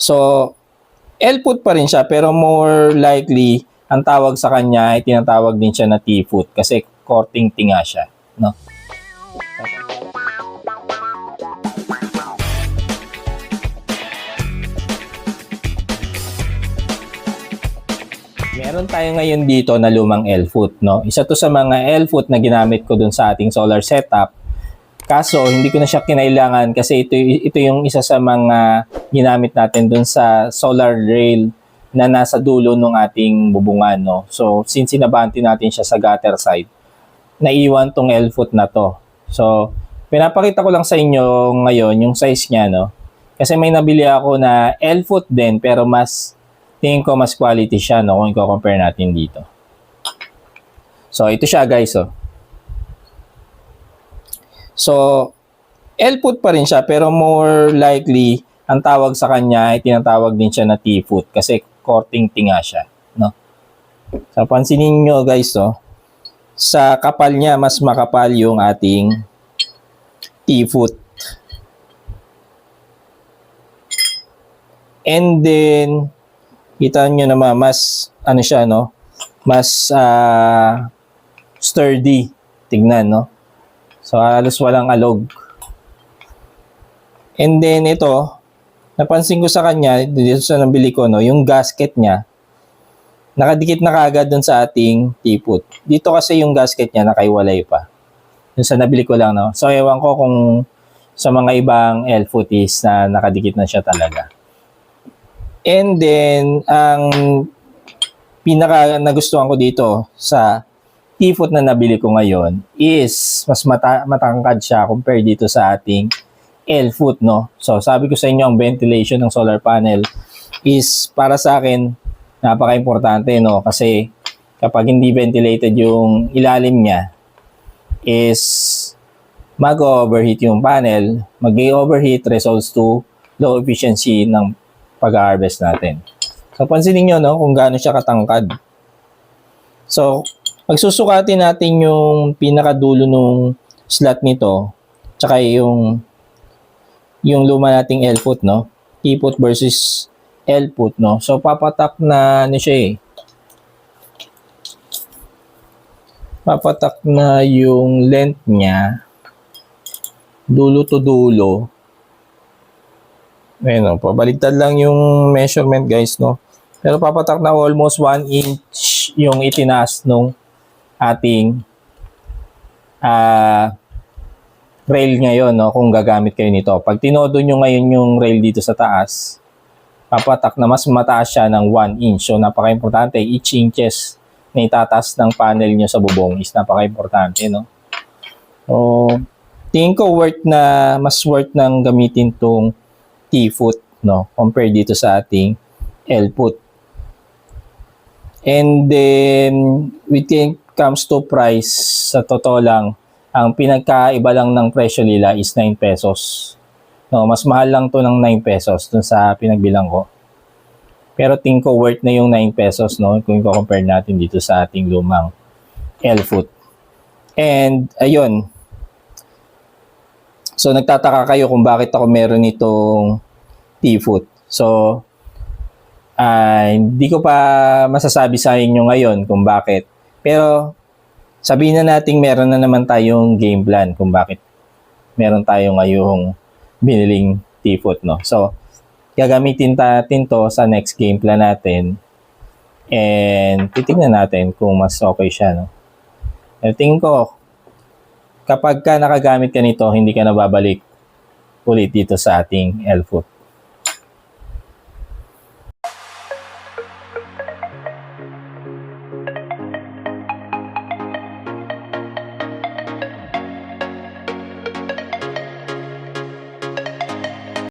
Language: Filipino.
So, L-foot pa rin siya pero more likely ang tawag sa kanya ay tinatawag din siya na T-foot kasi korting tinga siya, no? Meron tayo ngayon dito na lumang L-foot, no? Isa to sa mga L-foot na ginamit ko dun sa ating solar setup. Kaso, hindi ko na siya kinailangan kasi ito yung isa sa mga ginamit natin dun sa solar rail na nasa dulo ng ating bubungan, no? So, since sinabante natin siya sa gutter side, naiwan tong L-foot na to. So, pinapakita ko lang sa inyo ngayon yung size niya, no? Kasi may nabili ako na L-foot din pero tingin ko mas quality siya, no? Kung i-compare natin dito. So, ito siya guys, oh. So, L-foot pa rin siya pero more likely ang tawag sa kanya ay tinatawag din siya na T-foot kasi korting tinga siya, no? So, pansinin nyo guys, oh, sa kapal niya mas makapal yung ating T-foot. And then kita nyo naman mas ano siya, no? Mas sturdy. Tignan, no? So, halos walang alog. And then, ito, napansin ko sa kanya, dito sa nabili ko, no, yung gasket niya, nakadikit na kaagad dun sa ating T-foot. Dito kasi yung gasket niya, nakaiwalay pa. Dun sa nabili ko lang, no. So, ewan ko kung sa mga ibang L-foot is na nakadikit na siya talaga. And then, ang pinaka nagustuhan ko dito sa T-foot na nabili ko ngayon is mas matangkad siya compare dito sa ating L-foot, no? So, sabi ko sa inyo, ang ventilation ng solar panel is para sa akin napaka-importante, no? Kasi kapag hindi ventilated yung ilalim niya is mag-overheat yung panel, mag-overheat results to low efficiency ng pag-harvest natin. So, pansinin nyo, no, kung gaano siya katangkad. So, pagsusukatin natin yung pinakadulo nung slot nito, tsaka yung luma nating L-foot, no? T-foot versus L-foot, no? So, papatak na ano siya eh. Papatak na yung length niya, dulo to dulo. Ayun, no? Pabaligtad lang yung measurement, guys, no? Pero papatak na almost 1 inch yung itinaas nung ating rail ngayon, no, kung gagamit kayo nito. Pag tinodo nyo ngayon yung rail dito sa taas, papatak na mas mataas siya ng 1 inch. So, napaka-importante. Each inches na itataas ng panel nyo sa bubong is napaka-importante, no? So, tingin ko mas worth ng gamitin tong T-foot, no, compare dito sa ating L-foot. And then, we think comes to price, sa totoo lang, ang pinagkaiba lang ng presyo nila is 9 pesos. No, mas mahal lang to ng 9 pesos dun sa pinagbilang ko. Pero tingin ko worth na yung 9 pesos, no, kung i-compare natin dito sa ating lumang L-foot. And, ayun. So, nagtataka kayo kung bakit ako meron itong T-foot. So, hindi ko pa masasabi sa inyo ngayon kung bakit. Pero, sabihin na natin meron na naman tayong game plan kung bakit meron tayo ngayong biniling T-foot, no? So, gagamitin natin to sa next game plan natin and titignan natin kung mas okay siya, no? Pero tingin ko, kapag ka nakagamit ka nito, hindi ka na babalik ulit dito sa ating L-foot.